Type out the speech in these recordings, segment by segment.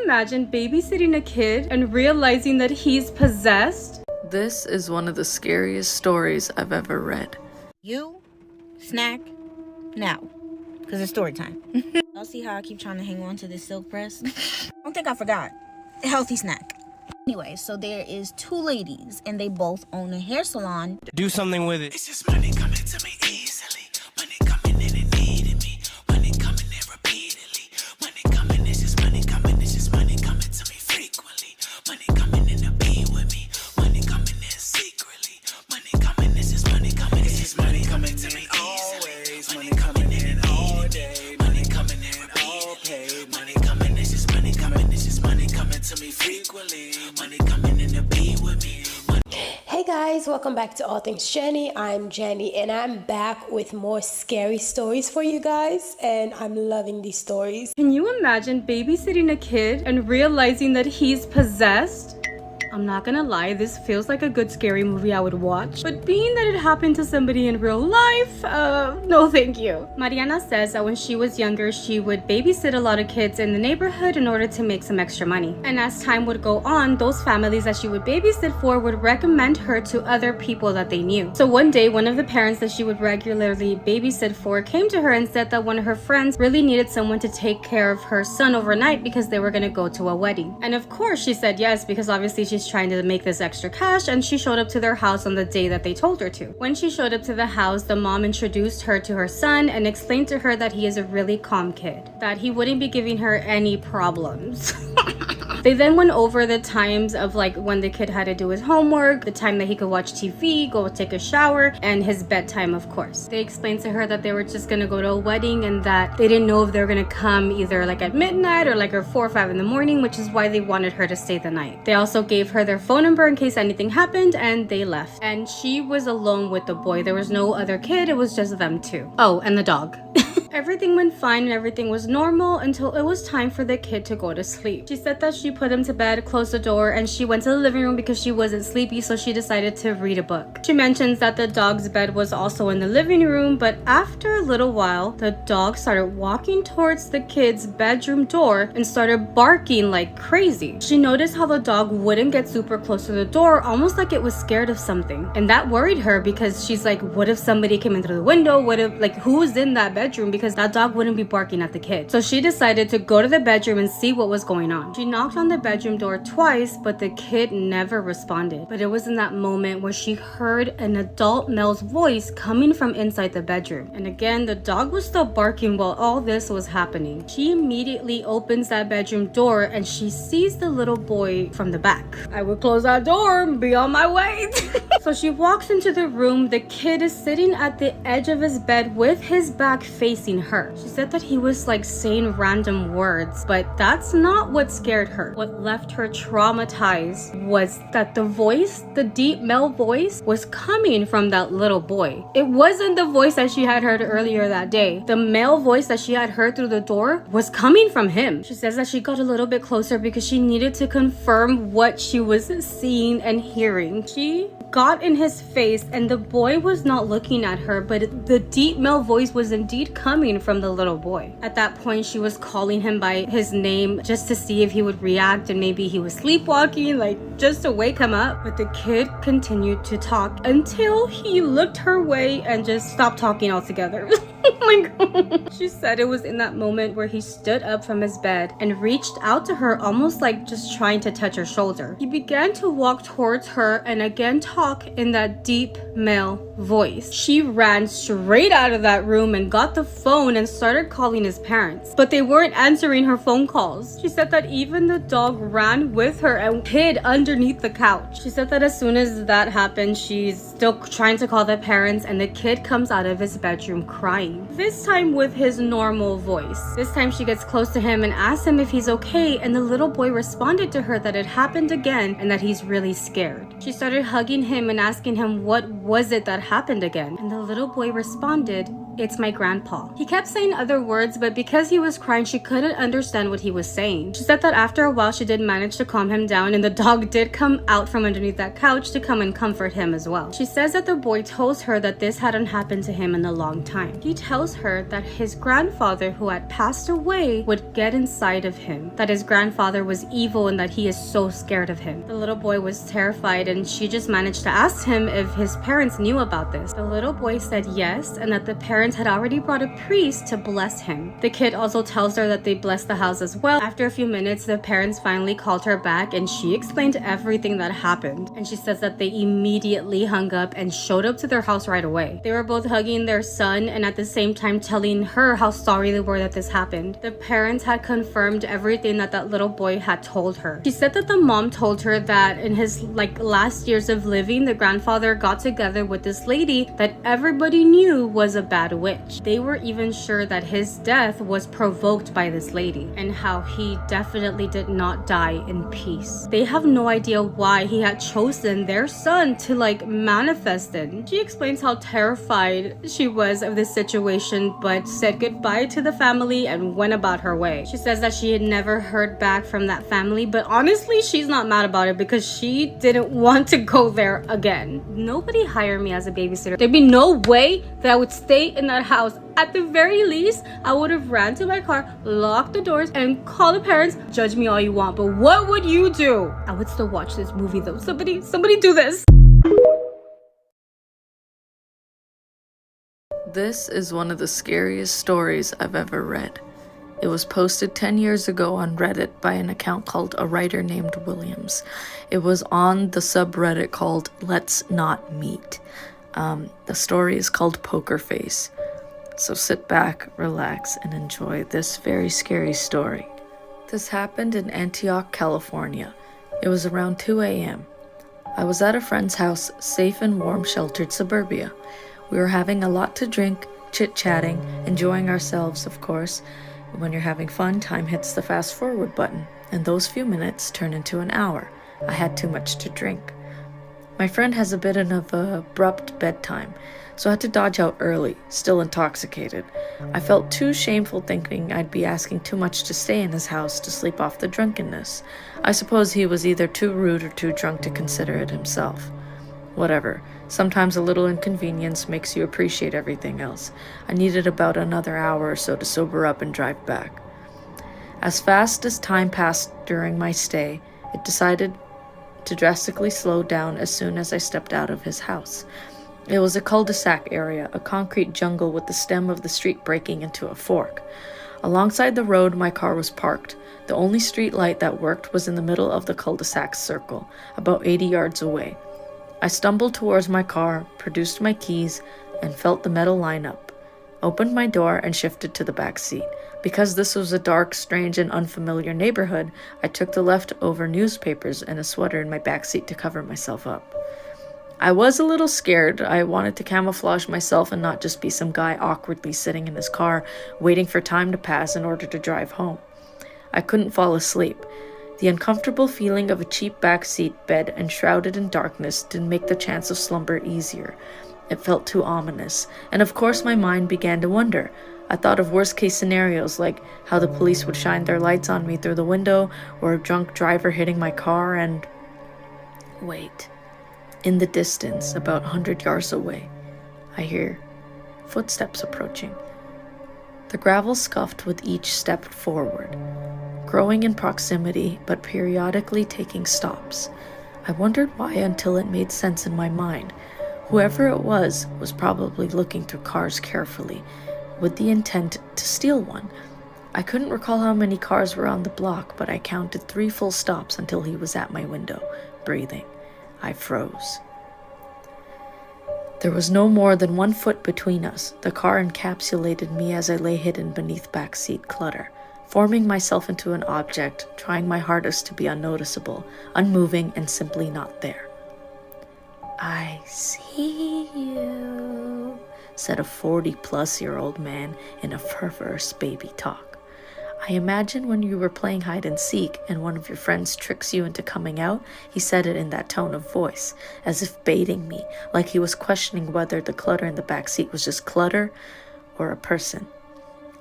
imagine babysitting a kid and realizing that he's possessed? This is one of the scariest stories I've ever read. You, snack, now, because it's story time. Y'all see how I keep trying to hang on to this silk press? I don't think I forgot. A healthy snack. Anyway, so there is two ladies, and they both own a hair salon. Do something with it. It's just money coming to me easily. Money coming in and needing me. Money coming in repeatedly. Money coming, it's just money coming. It's just money coming to me frequently. Money coming in to be with me. Money coming in secretly. Money coming, it's just money coming. It's just money coming to me always. Money coming in all day. Money coming in all paid. Money coming, it's just money coming. It's just money coming to me frequently. Money coming in to be with me. Hey guys, welcome back to All Things Jenny. I'm Jenny and I'm back with more scary stories for you guys, and I'm loving these stories. Can you imagine babysitting a kid and realizing that he's possessed? I'm not gonna lie, this feels like a good scary movie I would watch, but being that it happened to somebody in real life, no thank you. Mariana says that when she was younger, she would babysit a lot of kids in the neighborhood in order to make some extra money. And as time would go on, those families that she would babysit for would recommend her to other people that they knew. So one day, one of the parents that she would regularly babysit for came to her and said that one of her friends really needed someone to take care of her son overnight because they were gonna go to a wedding. And of course she said yes, because obviously she's trying to make this extra cash, and she showed up to their house on the day that they told her to. When she showed up to the house, the mom introduced her to her son and explained to her that he is a really calm kid, that he wouldn't be giving her any problems. They then went over the times of like when the kid had to do his homework, the time that he could watch TV, go take a shower, and his bedtime, of course. They explained to her that they were just gonna go to a wedding and that they didn't know if they were gonna come either like at midnight or like at 4 or 5 in the morning, which is why they wanted her to stay the night. They also gave her their phone number in case anything happened, and they left. And she was alone with the boy. There was no other kid, it was just them two. Oh, and the dog. Everything went fine and everything was normal until it was time for the kid to go to sleep. She said that she put him to bed, closed the door, and she went to the living room because she wasn't sleepy, so she decided to read a book. She mentions that the dog's bed was also in the living room, but after a little while, the dog started walking towards the kid's bedroom door and started barking like crazy. She noticed how the dog wouldn't get super close to the door, almost like it was scared of something. And that worried her because she's like, what if somebody came in through the window? What if, like, who's in that bedroom? Because that dog wouldn't be barking at the kid. So she decided to go to the bedroom and see what was going on. She knocked on the bedroom door twice, but the kid never responded. But it was in that moment where she heard an adult male's voice coming from inside the bedroom. And again, the dog was still barking while all this was happening. She immediately opens that bedroom door and she sees the little boy from the back. I would close that door and be on my way. So she walks into the room. The kid is sitting at the edge of his bed with his back facing her. She said that he was like saying random words, but that's not what scared her. What left her traumatized was that the voice, the deep male voice, was coming from that little boy. It wasn't the voice that she had heard earlier that day. The male voice that she had heard through the door was coming from him. She says that she got a little bit closer because she needed to confirm what she was seeing and hearing. She got in his face and the boy was not looking at her, but the deep male voice was indeed coming from the little boy. At that point, she was calling him by his name just to see if he would react and maybe he was sleepwalking, like just to wake him up. But the kid continued to talk until he looked her way and just stopped talking altogether. Oh my god. She said it was in that moment where he stood up from his bed and reached out to her, almost like just trying to touch her shoulder. He began to walk towards her and again talk in that deep male voice. She ran straight out of that room and got the phone and started calling his parents, but they weren't answering her phone calls. She said that even the dog ran with her and hid underneath the couch. She said that as soon as that happened, she's still trying to call the parents, and the kid comes out of his bedroom crying, this time with his normal voice. This time she gets close to him and asks him if he's okay, and the little boy responded to her that it happened again and that he's really scared. She started hugging him and asking him what was it that happened again, and the little boy responded, "It's my grandpa." He kept saying other words, but because he was crying, she couldn't understand what he was saying. She said that after a while, she did manage to calm him down, and the dog did come out from underneath that couch to come and comfort him as well. She says that the boy tells her that this hadn't happened to him in a long time. He tells her that his grandfather, who had passed away, would get inside of him, that his grandfather was evil and that he is so scared of him. The little boy was terrified, and she just managed to ask him if his parents knew about this. The little boy said yes, and that the parents had already brought a priest to bless him. The kid also tells her that they blessed the house as well. After a few minutes, the parents finally called her back, and she explained everything that happened. And she says that they immediately hung up and showed up to their house right away. They were both hugging their son and at the same time telling her how sorry they were that this happened. The parents had confirmed everything that little boy had told her. She said that the mom told her that in his last years of living, the grandfather got together with this lady that everybody knew was a bad witch. They were even sure that his death was provoked by this lady and how he definitely did not die in peace. They have no idea why he had chosen their son to manifest in. She explains how terrified she was of this situation, but said goodbye to the family and went about her way. She says that she had never heard back from that family, but honestly, she's not mad about it because she didn't want to go there again. Nobody hired me as a babysitter. There'd be no way that I would stay in that house. At the very least, I would have ran to my car, locked the doors, and called the parents. Judge me all you want, but what would you do? I would still watch this movie though. Somebody do this. This is one of the scariest stories I've ever read. It was posted 10 years ago on Reddit by an account called A Writer Named Williams. It was on the subreddit called Let's Not Meet. The story is called Poker Face. So sit back, relax, and enjoy this very scary story. This happened in Antioch, California. It was around 2 a.m. I was at a friend's house, safe in warm, sheltered suburbia. We were having a lot to drink, chit-chatting, enjoying ourselves, of course. When you're having fun, time hits the fast-forward button, and those few minutes turn into an hour. I had too much to drink. My friend has a bit of an abrupt bedtime, so I had to dodge out early, still intoxicated. I felt too shameful thinking I'd be asking too much to stay in his house to sleep off the drunkenness. I suppose he was either too rude or too drunk to consider it himself. Whatever. Sometimes a little inconvenience makes you appreciate everything else. I needed about another hour or so to sober up and drive back. As fast as time passed during my stay, it decided to drastically slow down as soon as I stepped out of his house. It was a cul-de-sac area, a concrete jungle with the stem of the street breaking into a fork. Alongside the road, my car was parked. The only street light that worked was in the middle of the cul-de-sac circle, about 80 yards away. I stumbled towards my car, produced my keys, and felt the metal line up. Opened my door and shifted to the back seat. Because this was a dark, strange, and unfamiliar neighborhood, I took the leftover newspapers and a sweater in my back seat to cover myself up. I was a little scared. I wanted to camouflage myself and not just be some guy awkwardly sitting in his car, waiting for time to pass in order to drive home. I couldn't fall asleep. The uncomfortable feeling of a cheap backseat bed enshrouded in darkness didn't make the chance of slumber easier. It felt too ominous, and of course my mind began to wonder. I thought of worst-case scenarios, like how the police would shine their lights on me through the window, or a drunk driver hitting my car, and... Wait. In the distance, about 100 yards away, I hear footsteps approaching. The gravel scuffed with each step forward, growing in proximity but periodically taking stops. I wondered why until it made sense in my mind. Whoever it was probably looking through cars carefully, with the intent to steal one. I couldn't recall how many cars were on the block, but I counted 3 full stops until he was at my window, breathing. I froze. There was no more than 1 foot between us. The car encapsulated me as I lay hidden beneath backseat clutter, forming myself into an object, trying my hardest to be unnoticeable, unmoving, and simply not there. "I see you," said a 40-plus-year-old man in a perverse baby talk. I imagine when you were playing hide and seek and one of your friends tricks you into coming out, he said it in that tone of voice, as if baiting me, like he was questioning whether the clutter in the back seat was just clutter or a person.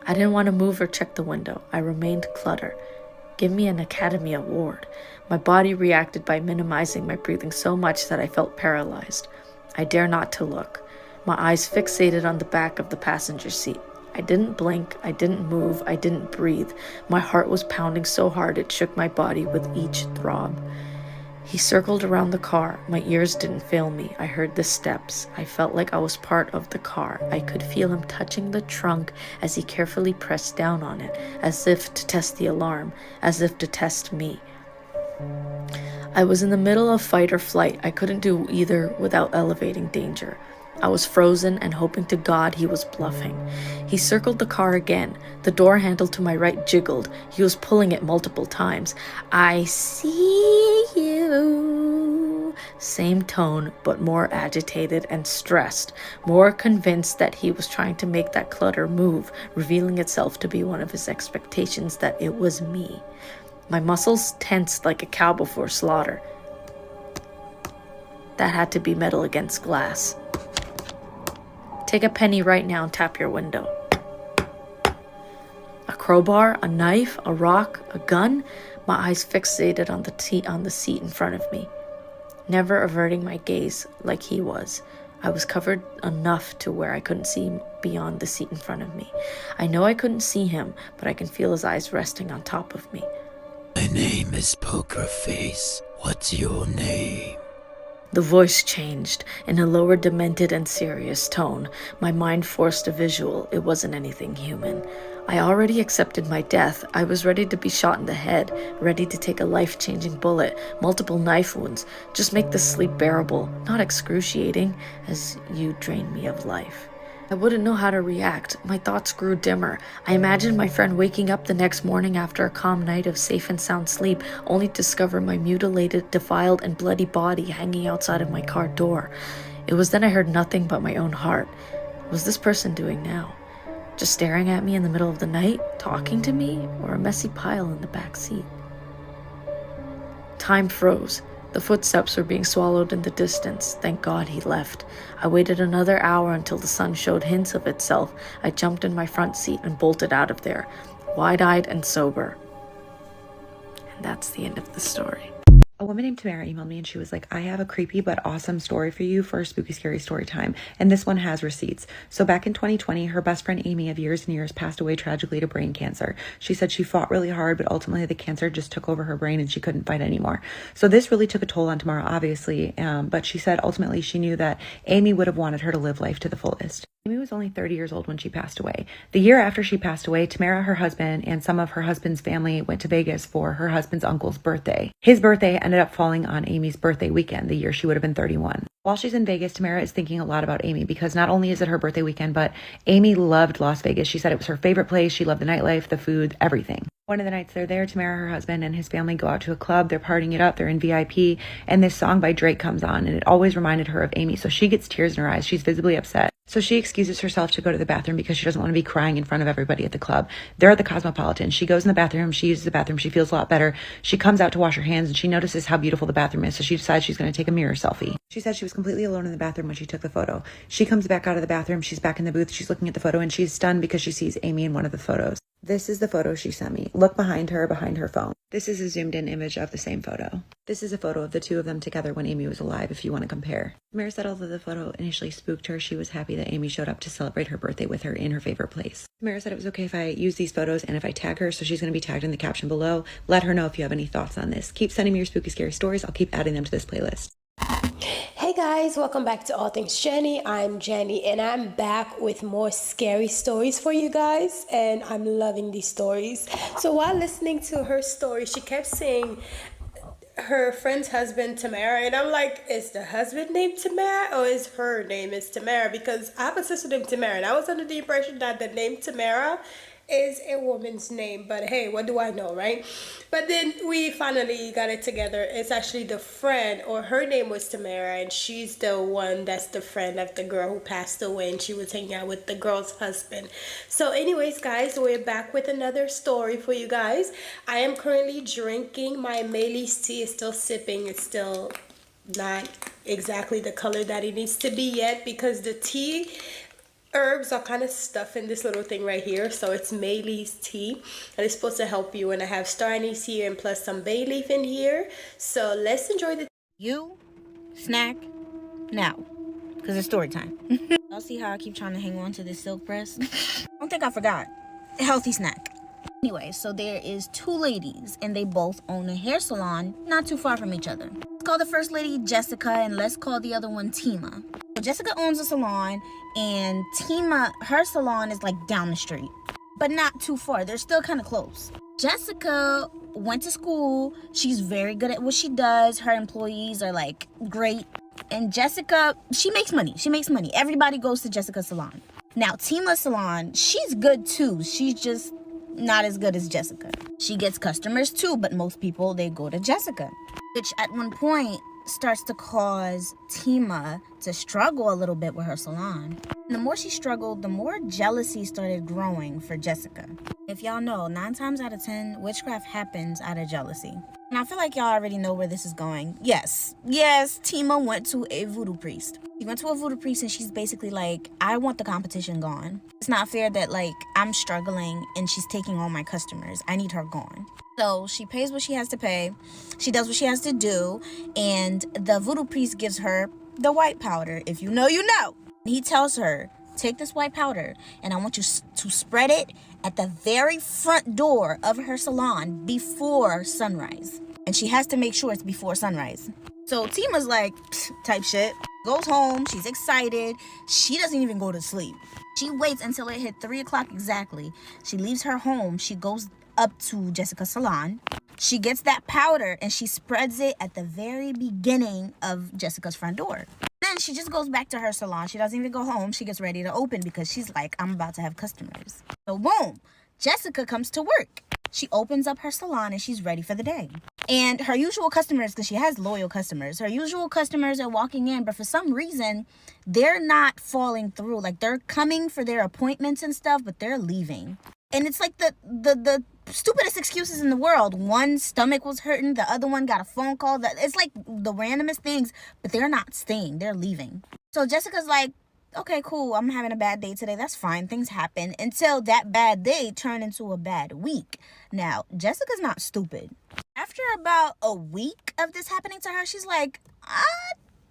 I didn't want to move or check the window. I remained clutter. Give me an Academy Award. My body reacted by minimizing my breathing so much that I felt paralyzed. I dare not to look. My eyes fixated on the back of the passenger seat. I didn't blink, I didn't move, I didn't breathe. My heart was pounding so hard it shook my body with each throb. He circled around the car. My ears didn't fail me. I heard the steps. I felt like I was part of the car. I could feel him touching the trunk as he carefully pressed down on it, as if to test the alarm, as if to test me. I was in the middle of fight or flight. I couldn't do either without elevating danger. I was frozen and hoping to God he was bluffing. He circled the car again. The door handle to my right jiggled. He was pulling it multiple times. I see you. Same tone, but more agitated and stressed, more convinced that he was trying to make that clutter move, revealing itself to be one of his expectations that it was me. My muscles tensed like a cow before slaughter. That had to be metal against glass. Take a penny right now and tap your window. A crowbar, a knife, a rock, a gun. My eyes fixated on the seat in front of me, never averting my gaze like he was. I was covered enough to where I couldn't see beyond the seat in front of me. I know I couldn't see him, but I can feel his eyes resting on top of me. My name is Poker Face. What's your name? The voice changed in a lower, demented and serious tone. My mind forced a visual. It wasn't anything human. I already accepted my death. I was ready to be shot in the head, ready to take a life-changing bullet, multiple knife wounds. Just make the sleep bearable, not excruciating, as you drained me of life. I wouldn't know how to react. My thoughts grew dimmer. I imagined my friend waking up the next morning after a calm night of safe and sound sleep, only to discover my mutilated, defiled, and bloody body hanging outside of my car door. It was then I heard nothing but my own heart. What was this person doing now? Just staring at me in the middle of the night, talking to me, or a messy pile in the back seat? Time froze. The footsteps were being swallowed in the distance. Thank God he left. I waited another hour until the sun showed hints of itself. I jumped in my front seat and bolted out of there, wide-eyed and sober. And that's the end of the story. A woman named Tamara emailed me and she was like, I have a creepy but awesome story for you for Spooky Scary Story Time. And this one has receipts. So back in 2020, her best friend Amy of years and years passed away tragically to brain cancer. She said she fought really hard, but ultimately the cancer just took over her brain and she couldn't fight anymore. So this really took a toll on Tamara, obviously. But she said ultimately she knew that Amy would have wanted her to live life to the fullest. Amy was only 30 years old when she passed away. The year after she passed away, Tamara, her husband, and some of her husband's family went to Vegas for her husband's uncle's birthday. His birthday ended up falling on Amy's birthday weekend, the year she would have been 31. While she's in Vegas, Tamara is thinking a lot about Amy because not only is it her birthday weekend, but Amy loved Las Vegas. She said it was her favorite place. She loved the nightlife, the food, everything. One of the nights they're there, Tamara, her husband, and his family go out to a club. They're partying it up. They're in VIP. And this song by Drake comes on, and it always reminded her of Amy. So she gets tears in her eyes. She's visibly upset. So she excuses herself to go to the bathroom because she doesn't want to be crying in front of everybody at the club. They're at the Cosmopolitan. She goes in the bathroom. She uses the bathroom. She feels a lot better. She comes out to wash her hands, and she notices how beautiful the bathroom is. So she decides she's going to take a mirror selfie. She said she was completely alone in the bathroom when she took the photo. She comes back out of the bathroom. She's back in the booth. She's looking at the photo, and she's stunned because she sees Amy in one of the photos. This is the photo she sent me. Look behind her phone. This is a zoomed in image of the same photo. This is a photo of the two of them together when Amy was alive, if you want to compare. Tamara said although the photo initially spooked her, she was happy that Amy showed up to celebrate her birthday with her in her favorite place. Tamara said it was okay if I use these photos and if I tag her, so she's going to be tagged in the caption below. Let her know if you have any thoughts on this. Keep sending me your spooky scary stories. I'll keep adding them to this playlist. Hey guys, welcome back to All Things Jenny. I'm Jenny and I'm back with more scary stories for you guys, and I'm loving these stories. So while listening to her story, she kept saying her friend's husband Tamara, and I'm like, is the husband named Tamara or is her name is Tamara? Because I have a sister named Tamara and I was under the impression that the name Tamara is a woman's name, but hey, what do I know, right? But then we finally got it together. It's actually the friend, or her name was Tamara, and she's the one that's the friend of the girl who passed away, and she was hanging out with the girl's husband. So anyways, guys, we're back with another story for you guys. I am currently drinking my Meili's tea. It's still sipping. It's still not exactly the color that it needs to be yet because the tea herbs are kind of stuffed in this little thing right here. So it's May leaf tea, and it's supposed to help you. And I have star anise here and plus some bay leaf in here. So let's enjoy the You snack now, because it's story time. Y'all see how I keep trying to hang on to this silk press? I don't think I forgot. Healthy snack. Anyway, so there is two ladies, and they both own a hair salon not too far from each other. Let's call the first lady Jessica, and let's call the other one Tima. So Jessica owns a salon, and Tima, her salon is like down the street, but not too far. They're still kind of close. Jessica went to school. She's very good at what she does. Her employees are like great. And Jessica, she makes money. Everybody goes to Jessica's salon. Now, Tima's salon, she's good too. She's just not as good as Jessica. She gets customers too, but most people, they go to Jessica, which at one point starts to cause Tima to struggle a little bit with her salon. And the more she struggled, the more jealousy started growing for Jessica. If y'all know, 9 times out of 10, witchcraft happens out of jealousy. And I feel like y'all already know where this is going. Yes, Tima went to a voodoo priest. She went to a voodoo priest, and she's basically like, I want the competition gone. It's not fair that like I'm struggling and she's taking all my customers. I need her gone. So she pays what she has to pay. She does what she has to do. And the voodoo priest gives her the white powder. If you know, you know. He tells her, take this white powder and I want you to spread it at the very front door of her salon before sunrise. And she has to make sure it's before sunrise. So Tima's like, type shit. Goes home. She's excited. She doesn't even go to sleep. She waits until it hit 3 o'clock exactly. She leaves her home. She goes up to Jessica's salon. She gets that powder and she spreads it at the very beginning of Jessica's front door. Then she just goes back to her salon. She doesn't even go home. She gets ready to open because she's like, I'm about to have customers. So boom, Jessica comes to work. She opens up her salon and she's ready for the day. And her usual customers, because she has loyal customers, her usual customers are walking in, but for some reason, they're not falling through. Like, they're coming for their appointments and stuff, but they're leaving. And it's like the stupidest excuses in the world. One stomach was hurting, the other one got a phone call. It's like the randomest things, but they're not staying. They're leaving. So Jessica's like, okay, cool. I'm having a bad day today. That's fine. Things happen until that bad day turned into a bad week. Now, Jessica's not stupid. After about a week of this happening to her, she's like, I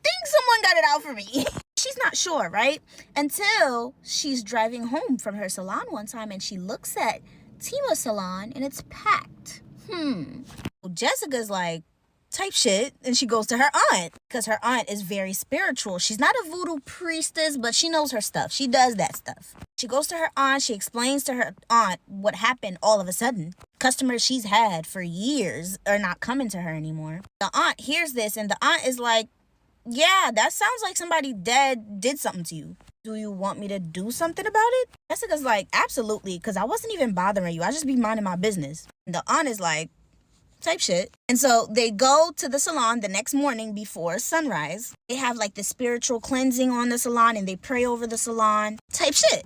think someone got it out for me. She's not sure, right? Until she's driving home from her salon one time and she looks at Tima's salon and it's packed. Jessica's like, type shit, and she goes to her aunt because her aunt is very spiritual. She's not a voodoo priestess, but she knows her stuff. She does that stuff. She goes to her aunt. She explains to her aunt what happened all of a sudden. Customers she's had for years are not coming to her anymore. The aunt hears this and the aunt is like, yeah, that sounds like somebody dead did something to you. Do you want me to do something about it? Jessica's like, absolutely, because I wasn't even bothering you. I just be minding my business. And the aunt is like, type shit. And so they go to the salon the next morning before sunrise. They have like the spiritual cleansing on the salon and they pray over the salon. Type shit.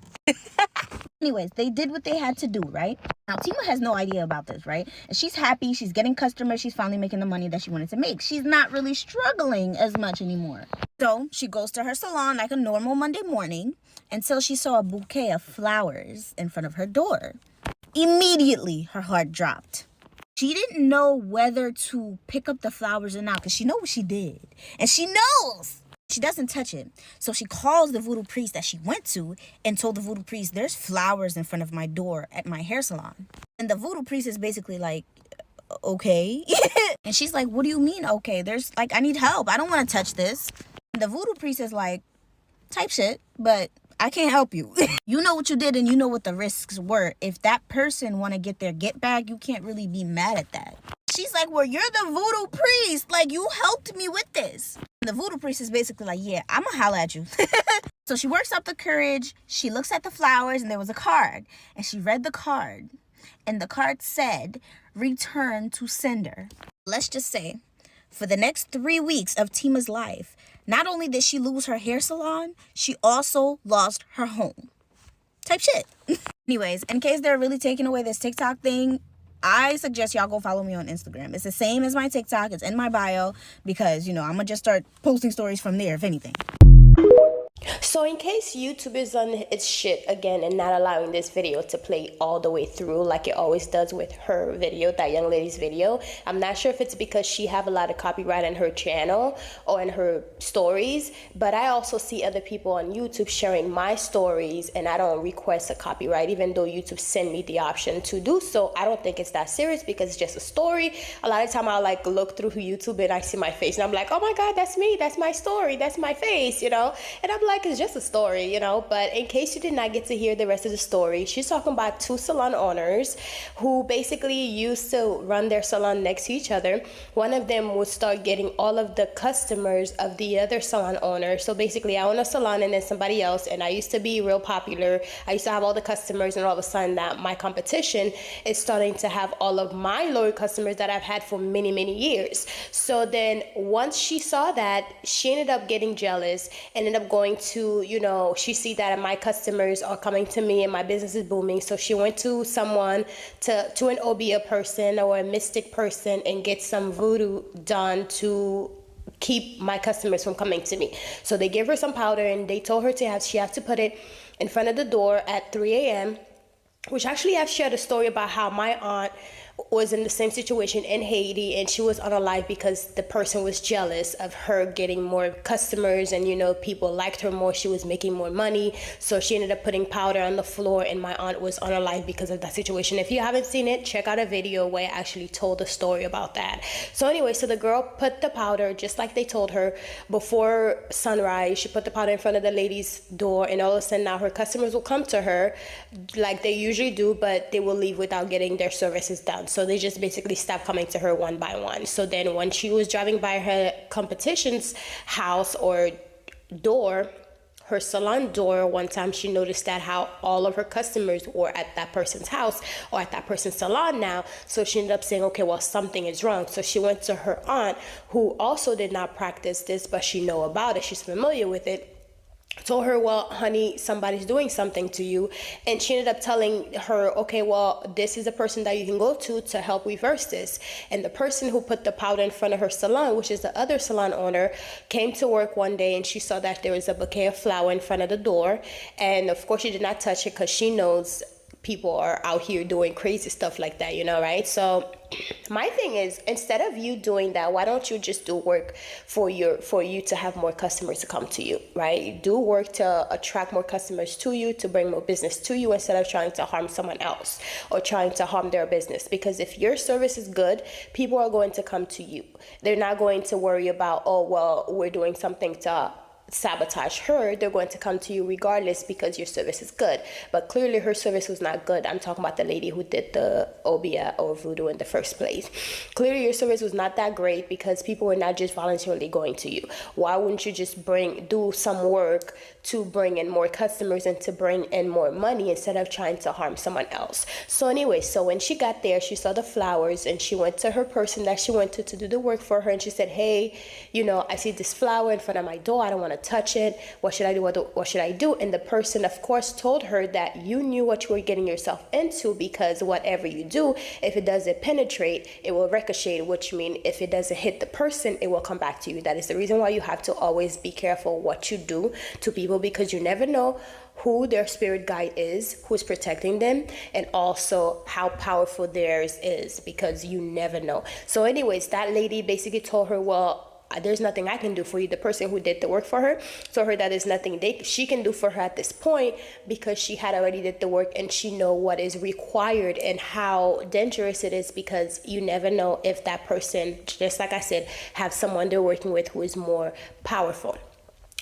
Anyways, they did what they had to do, right? Now, Tima has no idea about this, right? And she's happy. She's getting customers. She's finally making the money that she wanted to make. She's not really struggling as much anymore. So she goes to her salon like a normal Monday morning until she saw a bouquet of flowers in front of her door. Immediately, her heart dropped. She didn't know whether to pick up the flowers or not because she knows what she did. And she knows she doesn't touch it. So she calls the voodoo priest that she went to and told the voodoo priest, there's flowers in front of my door at my hair salon. And the voodoo priest is basically like, okay. And she's like, what do you mean, okay? There's like, I need help. I don't want to touch this. And the voodoo priest is like, type shit, but I can't help you. You know what you did and you know what the risks were. If that person want to get their get back, you can't really be mad at that. She's like, well, you're the voodoo priest. Like, you helped me with this. And the voodoo priest is basically like, yeah, I'm going to holler at you. So she works up the courage. She looks at the flowers and there was a card. And she read the card. And the card said, return to sender. Let's just say, for the next 3 weeks of Tima's life, not only did she lose her hair salon, she also lost her home. Type shit. Anyways, in case they're really taking away this TikTok thing, I suggest y'all go follow me on Instagram. It's the same as my TikTok. It's in my bio because, you know, I'm going to just start posting stories from there, if anything. So in case YouTube is on its shit again and not allowing this video to play all the way through like it always does with her video, that young lady's video, I'm not sure if it's because she have a lot of copyright in her channel or in her stories, but I also see other people on YouTube sharing my stories and I don't request a copyright even though YouTube send me the option to do so. I don't think it's that serious because it's just a story. A lot of time I'll like look through YouTube and I see my face and I'm like, oh my God, that's me, that's my story, that's my face, you know? And I'm like, it's just a story, you know. But in case you did not get to hear the rest of the story, she's talking about two salon owners who basically used to run their salon next to each other. One of them would start getting all of the customers of the other salon owner. So basically I own a salon and then somebody else, and I used to be real popular. I used to have all the customers, and all of a sudden that my competition is starting to have all of my loyal customers that I've had for many, many years. So then once she saw that, she ended up getting jealous and ended up going to, you know, she see that my customers are coming to me and my business is booming. So she went to someone, to an Obia person or a mystic person, and get some voodoo done to keep my customers from coming to me. So they gave her some powder and they told her she had to put it in front of the door at 3 a.m. Which actually I've shared a story about how my aunt was in the same situation in Haiti, and she was unalive because the person was jealous of her getting more customers, and you know, people liked her more, she was making more money, so she ended up putting powder on the floor, and my aunt was unalive because of that situation. If you haven't seen it, check out a video where I actually told a story about that. So anyway, so the girl put the powder just like they told her before sunrise. She put the powder in front of the lady's door, and all of a sudden now her customers will come to her like they usually do, but they will leave without getting their services done. So they just basically stopped coming to her one by one. So then when she was driving by her competition's house or door, her salon door, one time she noticed that how all of her customers were at that person's house or at that person's salon now. So she ended up saying, okay, well, something is wrong. So she went to her aunt, who also did not practice this, but she know about it, she's familiar with it. Told her, well, honey, somebody's doing something to you. And she ended up telling her, okay, well, this is the person that you can go to help reverse this. And the person who put the powder in front of her salon, which is the other salon owner, came to work one day and she saw that there was a bouquet of flower in front of the door. And of course she did not touch it because she knows people are out here doing crazy stuff like that, you know, right? So my thing is, instead of you doing that, why don't you just do work for you to have more customers to come to you, right? Do work to attract more customers to you, to bring more business to you, instead of trying to harm someone else or trying to harm their business. Because if your service is good, people are going to come to you. They're not going to worry about, oh, well, we're doing something to sabotage her. They're going to come to you regardless because your service is good. But clearly her service was not good. I'm talking about the lady who did the Obia or Voodoo in the first place. Clearly your service was not that great because people were not just voluntarily going to you. Why wouldn't you just do some work to bring in more customers and to bring in more money instead of trying to harm someone else? So anyway, so when she got there, she saw the flowers and she went to her person that she went to do the work for her, and she said, hey, you know, I see this flower in front of my door. I don't want to touch it. What should I do? What should I do? And the person, of course, told her that you knew what you were getting yourself into, because whatever you do, if it doesn't penetrate, it will ricochet, which means if it doesn't hit the person, it will come back to you. That is the reason why you have to always be careful what you do to people, because you never know who their spirit guide is, who's protecting them, and also how powerful theirs is, because you never know. So anyways, that lady basically told her, well, there's nothing I can do for you. The person who did the work for her told her that there's nothing she can do for her at this point, because she had already did the work and she know what is required and how dangerous it is, because you never know if that person, just like I said, have someone they're working with who is more powerful.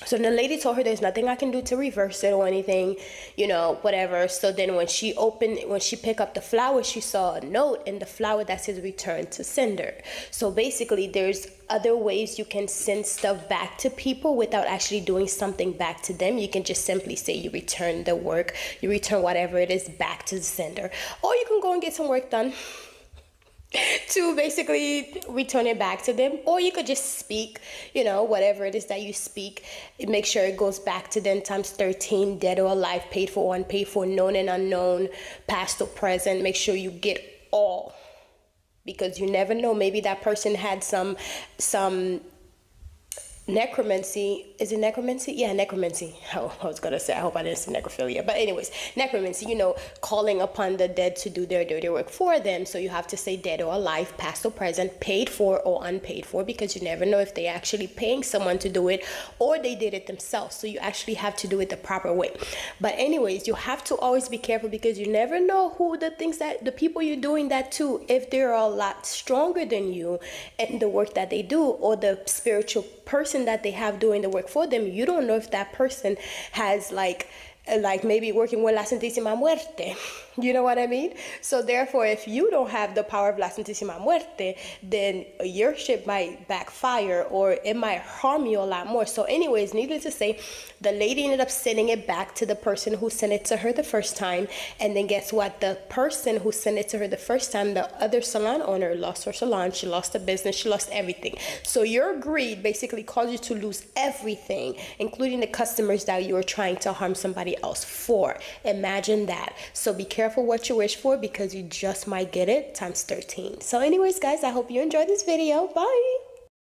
So the lady told her there's nothing I can do to reverse it or anything, you know, whatever. So then when she picked up the flower, she saw a note in the flower that says return to sender. So basically there's other ways you can send stuff back to people without actually doing something back to them. You can just simply say you return the work, you return whatever it is back to the sender. Or you can go and get some work done to basically return it back to them. Or you could just speak, you know, whatever it is that you speak, make sure it goes back to them times 13, dead or alive, paid for, unpaid for, known and unknown, past or present. Make sure you get all, because you never know, maybe that person had some necromancy. Is it necromancy? Yeah, necromancy. Oh, I was gonna say, I hope I didn't say necrophilia, but anyways, necromancy, you know, calling upon the dead to do their dirty work for them. So you have to say dead or alive, past or present, paid for or unpaid for, because you never know if they actually paying someone to do it or they did it themselves. So you actually have to do it the proper way. But anyways, you have to always be careful, because you never know who the people you're doing that to, if they're a lot stronger than you in the work that they do, or the spiritual person that they have doing the work for them. You don't know if that person has like maybe working with La Santísima Muerte. You know what I mean? So therefore, if you don't have the power of La Santísima Muerte, then your shit might backfire, or it might harm you a lot more. So anyways, needless to say, the lady ended up sending it back to the person who sent it to her the first time. And then guess what? The person who sent it to her the first time, the other salon owner, lost her salon. She lost the business. She lost everything. So your greed basically caused you to lose everything, including the customers that you were trying to harm somebody else for. Imagine that. So be careful what you wish for, because you just might get it times 13. So anyways, guys, I hope you enjoyed this video. Bye.